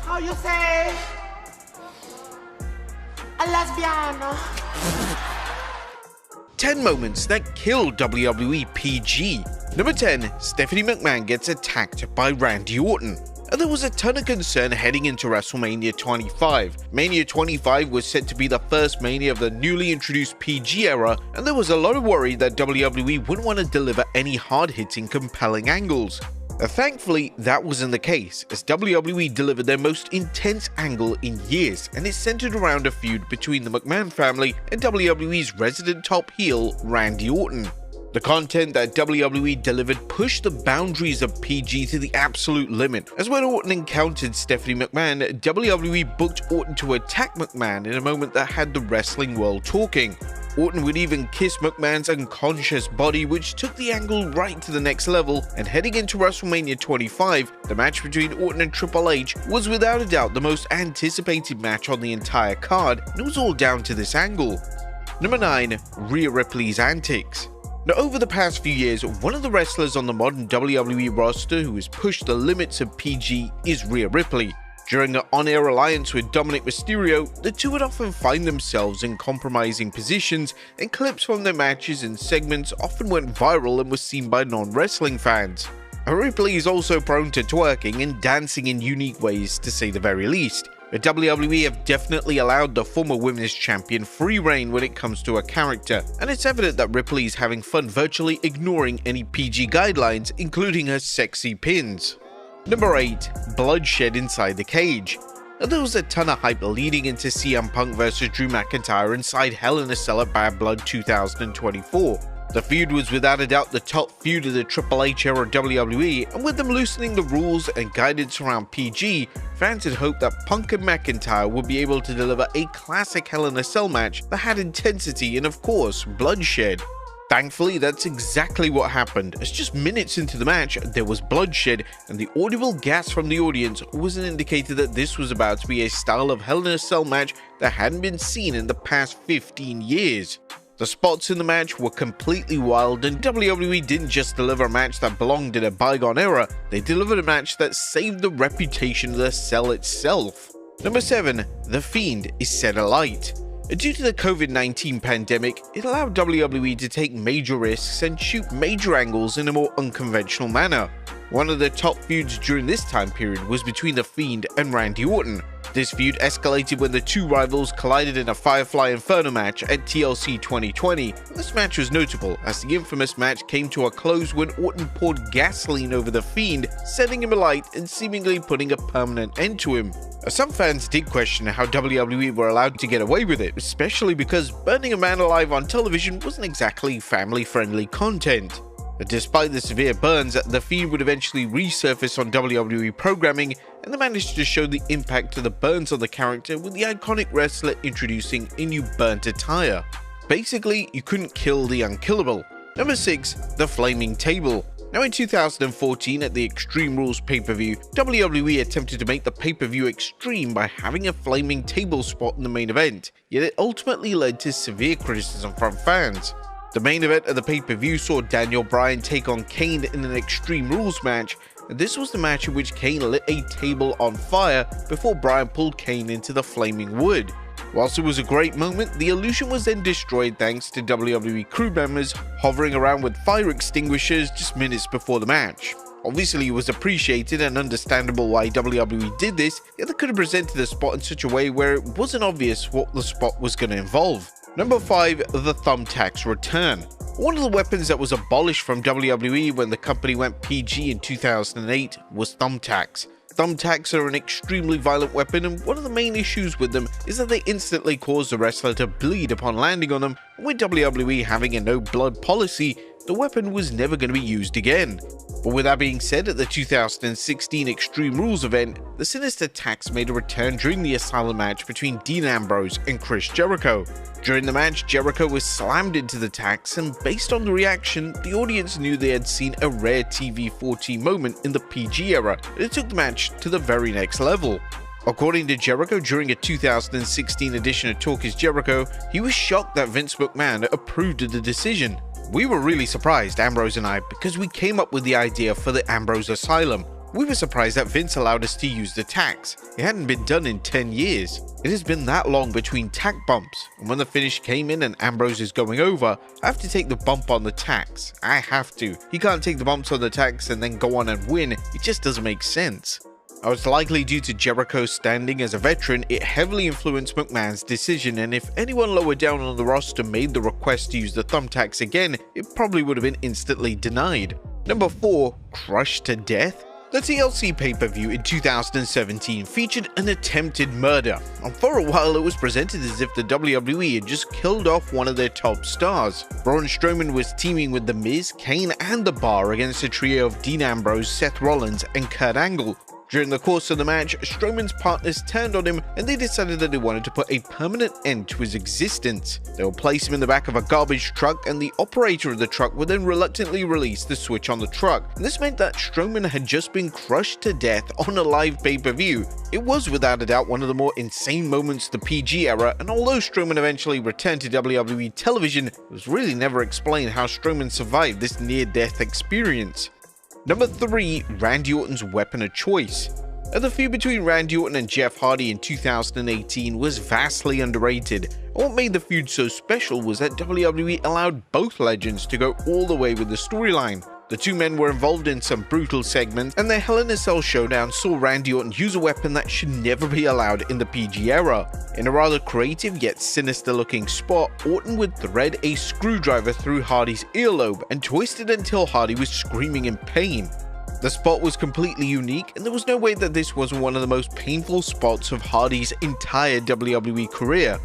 How you say? A lesbian. 10 moments that killed WWE PG. Number 10, Stephanie McMahon gets attacked by Randy Orton. And there was a ton of concern heading into WrestleMania 25. Mania 25 was set to be the first Mania of the newly introduced PG era, and there was a lot of worry that WWE wouldn't want to deliver any hard-hitting, compelling angles. Thankfully, that wasn't the case, as WWE delivered their most intense angle in years, and it centered around a feud between the McMahon family and WWE's resident top heel, Randy Orton. The content that WWE delivered pushed the boundaries of PG to the absolute limit, as when Orton encountered Stephanie McMahon, WWE booked Orton to attack McMahon in a moment that had the wrestling world talking. Orton would even kiss McMahon's unconscious body, which took the angle right to the next level, and heading into WrestleMania 25, the match between Orton and Triple H was without a doubt the most anticipated match on the entire card, and it was all down to this angle. Number 9, Rhea Ripley's antics. Now, over the past few years, one of the wrestlers on the modern WWE roster who has pushed the limits of PG is Rhea Ripley. During an on-air alliance with Dominic Mysterio, the two would often find themselves in compromising positions, and clips from their matches and segments often went viral and were seen by non-wrestling fans. Ripley is also prone to twerking and dancing in unique ways, to say the very least. The WWE have definitely allowed the former women's champion free reign when it comes to her character, and it's evident that Ripley is having fun virtually ignoring any PG guidelines, including her sexy pins. Number 8, bloodshed inside the cage. Now, there was a ton of hype leading into CM Punk vs Drew McIntyre inside Hell in a Cell at Bad Blood 2024. The feud was without a doubt the top feud of the Triple H era WWE, and with them loosening the rules and guidance around PG, fans had hoped that Punk and McIntyre would be able to deliver a classic Hell in a Cell match that had intensity and, of course, bloodshed. Thankfully, that's exactly what happened, as just minutes into the match, there was bloodshed, and the audible gasp from the audience was an indicator that this was about to be a style of Hell in a Cell match that hadn't been seen in the past 15 years. The spots in the match were completely wild, and WWE didn't just deliver a match that belonged in a bygone era, they delivered a match that saved the reputation of the Cell itself. Number 7, The Fiend is set alight. Due to the COVID-19 pandemic, it allowed WWE to take major risks and shoot major angles in a more unconventional manner. One of the top feuds during this time period was between The Fiend and Randy Orton. This feud escalated when the two rivals collided in a Firefly Inferno match at TLC 2020. This match was notable, as the infamous match came to a close when Orton poured gasoline over The Fiend, setting him alight and seemingly putting a permanent end to him. Some fans did question how WWE were allowed to get away with it, especially because burning a man alive on television wasn't exactly family-friendly content. Despite the severe burns, The Fiend would eventually resurface on WWE programming, and they managed to show the impact of the burns on the character with the iconic wrestler introducing a new burnt attire. Basically, you couldn't kill the unkillable. Number 6, The Flaming Table. Now, in 2014 at the Extreme Rules pay-per-view, WWE attempted to make the pay-per-view extreme by having a flaming table spot in the main event, yet it ultimately led to severe criticism from fans. The main event of the pay-per-view saw Daniel Bryan take on Kane in an Extreme Rules match, and this was the match in which Kane lit a table on fire before Bryan pulled Kane into the flaming wood. Whilst it was a great moment, the illusion was then destroyed thanks to WWE crew members hovering around with fire extinguishers just minutes before the match. Obviously, it was appreciated and understandable why WWE did this, yet they could have presented the spot in such a way where it wasn't obvious what the spot was going to involve. Number 5, The Thumbtacks return. One of the weapons that was abolished from WWE when the company went PG in 2008 was thumbtacks. Thumbtacks are an extremely violent weapon, and one of the main issues with them is that they instantly cause the wrestler to bleed upon landing on them, and with WWE having a no-blood policy, the weapon was never going to be used again. But with that being said, at the 2016 Extreme Rules event, the Sinister Tacks made a return during the Asylum match between Dean Ambrose and Chris Jericho. During the match, Jericho was slammed into the tacks, and based on the reaction, the audience knew they had seen a rare TV-14 moment in the PG era, and it took the match to the very next level. According to Jericho, during a 2016 edition of Talk is Jericho, he was shocked that Vince McMahon approved of the decision. "We were really surprised, Ambrose and I, because we came up with the idea for the Ambrose Asylum. We were surprised that Vince allowed us to use the tacks. It hadn't been done in 10 years. It has been that long between tack bumps, and when the finish came in and Ambrose is going over, I have to take the bump on the tacks. I have to. He can't take the bumps on the tacks and then go on and win. It just doesn't make sense. I was likely due to Jericho's standing as a veteran, it heavily influenced McMahon's decision, and if anyone lower down on the roster made the request to use the thumbtacks again, it probably would have been instantly denied. Number 4. Crushed to death? The TLC pay-per-view in 2017 featured an attempted murder, and for a while it was presented as if the WWE had just killed off one of their top stars. Braun Strowman was teaming with The Miz, Kane and The Bar against a trio of Dean Ambrose, Seth Rollins and Kurt Angle. During the course of the match, Strowman's partners turned on him and they decided that they wanted to put a permanent end to his existence. They would place him in the back of a garbage truck and the operator of the truck would then reluctantly release the switch on the truck. And this meant that Strowman had just been crushed to death on a live pay-per-view. It was without a doubt one of the more insane moments of the PG era, and although Strowman eventually returned to WWE television, it was really never explained how Strowman survived this near-death experience. Number 3. Randy Orton's weapon of choice. The feud between Randy Orton and Jeff Hardy in 2018 was vastly underrated, and what made the feud so special was that WWE allowed both legends to go all the way with the storyline. The two men were involved in some brutal segments, and their Hell in a Cell showdown saw Randy Orton use a weapon that should never be allowed in the PG era. In a rather creative yet sinister looking spot, Orton would thread a screwdriver through Hardy's earlobe and twist it until Hardy was screaming in pain. The spot was completely unique, and there was no way that this wasn't one of the most painful spots of Hardy's entire WWE career.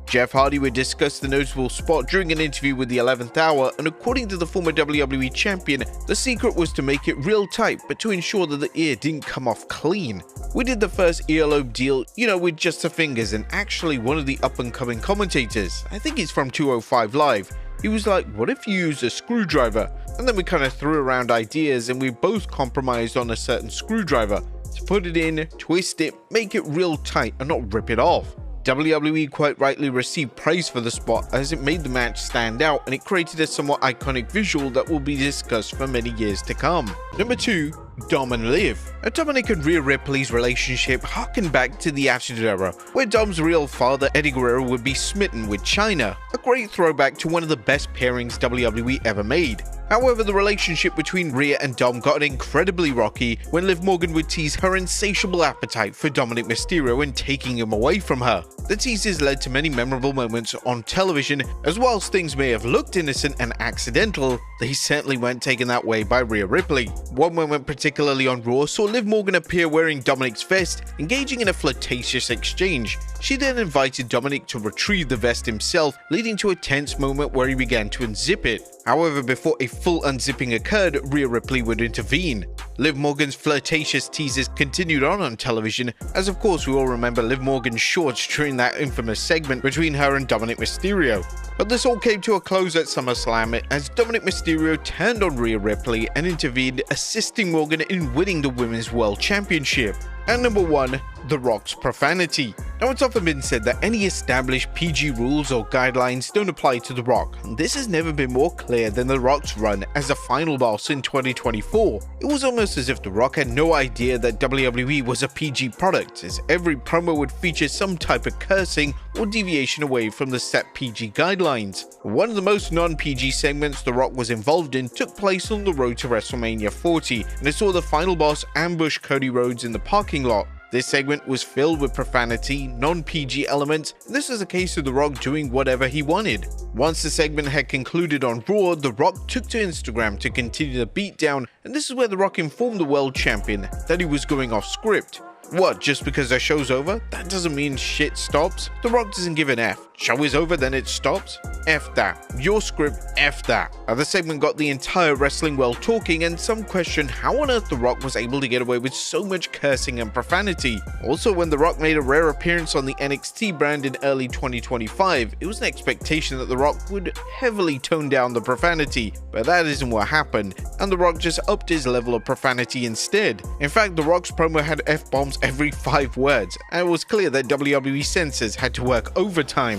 Jeff Hardy would discuss the notable spot during an interview with the 11th Hour, and according to the former WWE champion, the secret was to make it real tight but to ensure that the ear didn't come off clean. We did the first earlobe deal, with just the fingers, and actually one of the up-and-coming commentators, I think he's from 205 Live, he was like, what if you use a screwdriver? And then we kind of threw around ideas and we both compromised on a certain screwdriver to put it in, twist it, make it real tight and not rip it off. WWE quite rightly received praise for the spot as it made the match stand out and it created a somewhat iconic visual that will be discussed for many years to come. Number 2. Dom and Liv. Dominic and Rhea Ripley's relationship harkened back to the Attitude Era, where Dom's real father Eddie Guerrero would be smitten with Chyna, a great throwback to one of the best pairings WWE ever made. However, the relationship between Rhea and Dom got incredibly rocky when Liv Morgan would tease her insatiable appetite for Dominic Mysterio and taking him away from her. The teases led to many memorable moments on television, as whilst things may have looked innocent and accidental, they certainly weren't taken that way by Rhea Ripley. One moment particularly on Raw saw Liv Morgan appear wearing Dominic's vest, engaging in a flirtatious exchange. She then invited Dominic to retrieve the vest himself, leading to a tense moment where he began to unzip it. However, before a full unzipping occurred, Rhea Ripley would intervene. Liv Morgan's flirtatious teases continued on television, as of course we all remember Liv Morgan's shorts during that infamous segment between her and Dominic Mysterio. But this all came to a close at SummerSlam as Dominic Mysterio turned on Rhea Ripley and intervened, assisting Morgan in winning the Women's World Championship. And number 1, The Rock's profanity. Now, it's often been said that any established PG rules or guidelines don't apply to The Rock, and this has never been more clear than The Rock's run as a final boss in 2024. It was almost as if The Rock had no idea that WWE was a PG product, as every promo would feature some type of cursing or deviation away from the set PG guidelines. One of the most non-PG segments The Rock was involved in took place on the road to WrestleMania 40, and it saw the final boss ambush Cody Rhodes in the parking lot. This segment was filled with profanity, non-PG elements, and this was a case of The Rock doing whatever he wanted. Once the segment had concluded on Raw, The Rock took to Instagram to continue the beatdown, and this is where The Rock informed the world champion that he was going off script. What, just because the show's over? That doesn't mean shit stops. The Rock doesn't give an F. Show is over, then it stops? F that. Your script, F that. The segment got the entire wrestling world talking, and some questioned how on earth The Rock was able to get away with so much cursing and profanity. Also, when The Rock made a rare appearance on the NXT brand in early 2025, it was an expectation that The Rock would heavily tone down the profanity, but that isn't what happened, and The Rock just upped his level of profanity instead. In fact, The Rock's promo had F-bombs every 5 words, and it was clear that WWE censors had to work overtime.